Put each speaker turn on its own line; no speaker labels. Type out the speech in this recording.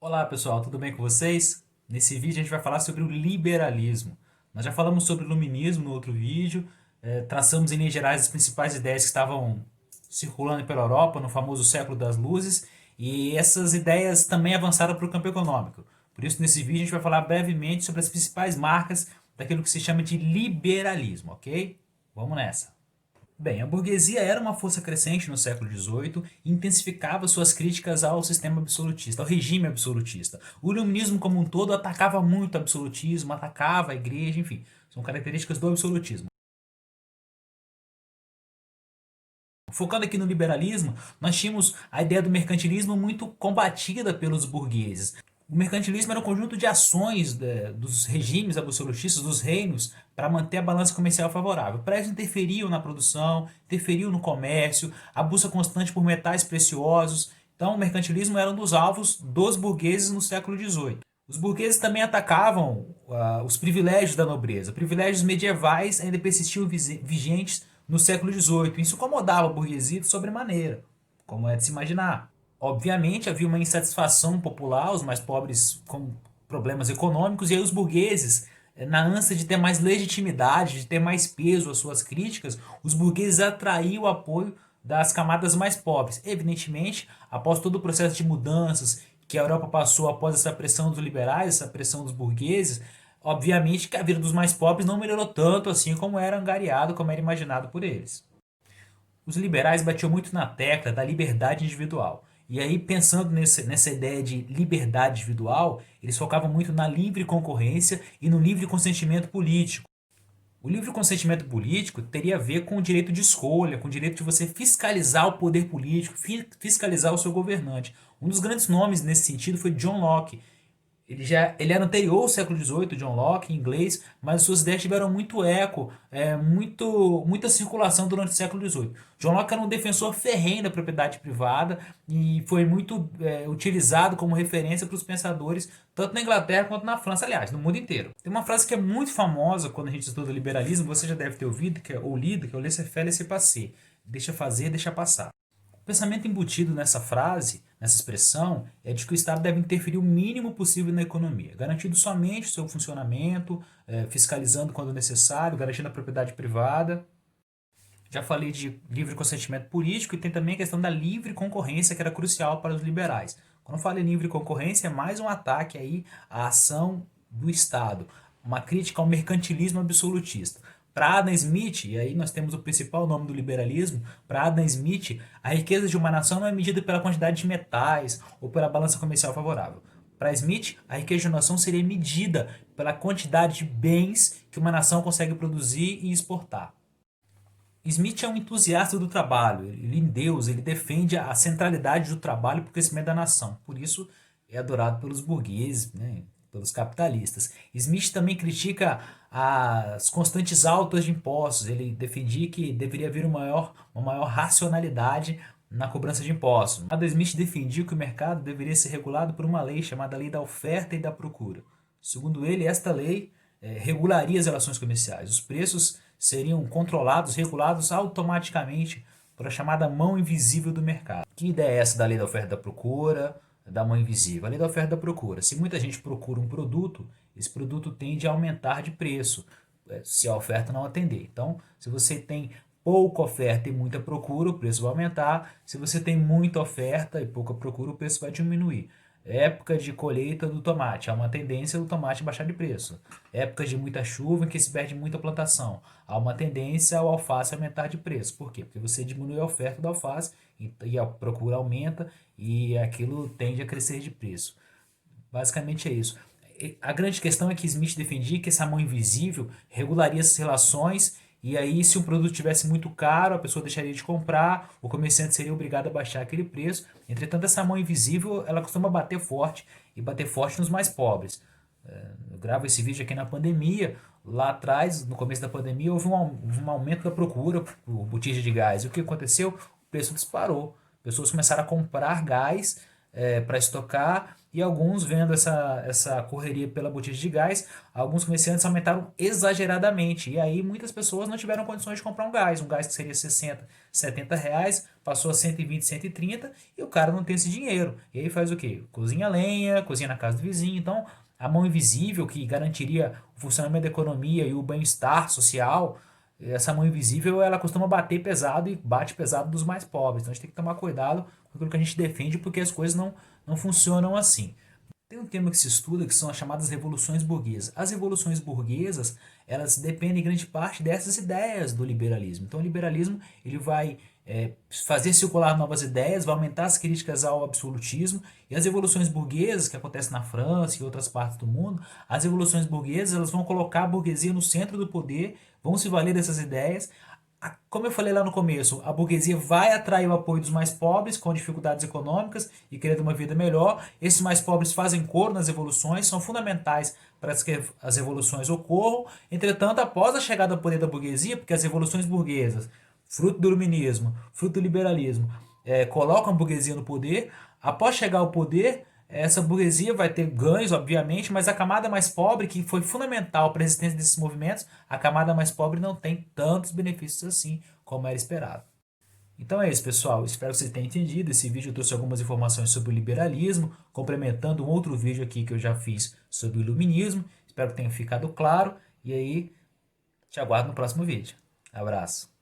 Olá pessoal, tudo bem com vocês? Nesse vídeo a gente vai falar sobre o liberalismo. Nós já falamos sobre o iluminismo no outro vídeo, traçamos em linhas gerais as principais ideias que estavam circulando pela Europa no famoso século das luzes, e essas ideias também avançaram para o campo econômico. Por isso nesse vídeo a gente vai falar brevemente sobre as principais marcas daquilo que se chama de liberalismo, ok? Vamos nessa! Bem, a burguesia era uma força crescente no século XVIII e intensificava suas críticas ao sistema absolutista, ao regime absolutista. O iluminismo como um todo atacava muito o absolutismo, atacava a igreja, enfim, são características do absolutismo. Focando aqui no liberalismo, nós tínhamos a ideia do mercantilismo muito combatida pelos burgueses. O mercantilismo era um conjunto de ações dos regimes absolutistas, dos reinos, para manter a balança comercial favorável. Para isso interferiam na produção, interferiam no comércio, a busca constante por metais preciosos. Então o mercantilismo era um dos alvos dos burgueses no século XVIII. Os burgueses também atacavam os privilégios da nobreza. Privilégios medievais ainda persistiam vigentes no século XVIII. Isso incomodava a burguesia de sobremaneira, como é de se imaginar. Obviamente havia uma insatisfação popular, os mais pobres com problemas econômicos, e aí os burgueses, na ânsia de ter mais legitimidade, de ter mais peso às suas críticas, os burgueses atraíam o apoio das camadas mais pobres. Evidentemente, após todo o processo de mudanças que a Europa passou após essa pressão dos liberais, essa pressão dos burgueses, obviamente que a vida dos mais pobres não melhorou tanto assim como era angariado, como era imaginado por eles. Os liberais batiam muito na tecla da liberdade individual. E aí, pensando nessa ideia de liberdade individual, eles focavam muito na livre concorrência e no livre consentimento político. O livre consentimento político teria a ver com o direito de escolha, com o direito de você fiscalizar o poder político, fiscalizar o seu governante. Um dos grandes nomes nesse sentido foi John Locke. Ele era anterior ao século XVIII, John Locke, em inglês, mas suas ideias tiveram muito eco, muita circulação durante o século XVIII. John Locke era um defensor ferrenho da propriedade privada e foi muito utilizado como referência para os pensadores, tanto na Inglaterra quanto na França, aliás, no mundo inteiro. Tem uma frase que é muito famosa quando a gente estuda liberalismo, você já deve ter ouvido, ou lido, que é o laissez-faire, laissez-passer. Deixa fazer, deixa passar. O pensamento embutido nessa frase, nessa expressão, é de que o Estado deve interferir o mínimo possível na economia, garantindo somente o seu funcionamento, fiscalizando quando necessário, garantindo a propriedade privada. Já falei de livre consentimento político e tem também a questão da livre concorrência, que era crucial para os liberais. Quando eu falo em livre concorrência, é mais um ataque aí à ação do Estado, uma crítica ao mercantilismo absolutista. Para Adam Smith, e aí nós temos o principal nome do liberalismo, para Adam Smith, a riqueza de uma nação não é medida pela quantidade de metais ou pela balança comercial favorável. Para Smith, a riqueza de uma nação seria medida pela quantidade de bens que uma nação consegue produzir e exportar. Smith é um entusiasta do trabalho, ele em Deus, ele defende a centralidade do trabalho para o crescimento da nação. Por isso é adorado pelos burgueses, né, pelos capitalistas. Smith também critica as constantes altas de impostos. Ele defendia que deveria haver uma maior racionalidade na cobrança de impostos. Adam Smith defendia que o mercado deveria ser regulado por uma lei chamada Lei da Oferta e da Procura. Segundo ele, esta lei regularia as relações comerciais. Os preços seriam controlados, regulados automaticamente por a chamada mão invisível do mercado. Que ideia é essa da lei da oferta e da procura, da mão invisível? A lei da oferta e da procura. Se muita gente procura um produto, esse produto tende a aumentar de preço, se a oferta não atender. Então, se você tem pouca oferta e muita procura, o preço vai aumentar. Se você tem muita oferta e pouca procura, o preço vai diminuir. Época de colheita do tomate, há uma tendência do tomate baixar de preço. Época de muita chuva em que se perde muita plantação, há uma tendência ao alface aumentar de preço. Por quê? Porque você diminui a oferta do alface e a procura aumenta e aquilo tende a crescer de preço. Basicamente é isso. A grande questão é que Smith defendia que essa mão invisível regularia essas relações e aí se o produto tivesse muito caro, a pessoa deixaria de comprar, o comerciante seria obrigado a baixar aquele preço. Entretanto, essa mão invisível, ela costuma bater forte e bater forte nos mais pobres. Eu gravo esse vídeo aqui na pandemia, lá atrás, no começo da pandemia, houve um aumento da procura por botija de gás. E o que aconteceu? O preço disparou. Pessoas começaram a comprar gás para estocar e alguns, vendo essa correria pela botija de gás, alguns comerciantes aumentaram exageradamente. E aí muitas pessoas não tiveram condições de comprar um gás que seria 60, 70 reais, passou a 120, 130, e o cara não tem esse dinheiro. E aí faz o quê? Cozinha a lenha, cozinha na casa do vizinho. Então, a mão invisível que garantiria o funcionamento da economia e o bem-estar social, essa mão invisível, ela costuma bater pesado e bate pesado dos mais pobres. Então a gente tem que tomar cuidado com aquilo que a gente defende, porque as coisas não funcionam assim. Tem um tema que se estuda que são as chamadas revoluções burguesas. As revoluções burguesas, elas dependem em grande parte dessas ideias do liberalismo. Então o liberalismo, ele vai fazer circular novas ideias, vai aumentar as críticas ao absolutismo, e as revoluções burguesas que acontecem na França e outras partes do mundo, as revoluções burguesas, elas vão colocar a burguesia no centro do poder, vão se valer dessas ideias. Como eu falei lá no começo, a burguesia vai atrair o apoio dos mais pobres com dificuldades econômicas e querendo uma vida melhor. Esses mais pobres fazem coro nas revoluções, são fundamentais para que as revoluções ocorram. Entretanto, após a chegada ao poder da burguesia, porque as revoluções burguesas, fruto do iluminismo, fruto do liberalismo, colocam a burguesia no poder, após chegar ao poder, essa burguesia vai ter ganhos, obviamente, mas a camada mais pobre, que foi fundamental para a existência desses movimentos, a camada mais pobre não tem tantos benefícios assim como era esperado. Então é isso, pessoal. Espero que vocês tenham entendido. Esse vídeo eu trouxe algumas informações sobre o liberalismo, complementando um outro vídeo aqui que eu já fiz sobre o iluminismo. Espero que tenha ficado claro. E aí, te aguardo no próximo vídeo. Abraço.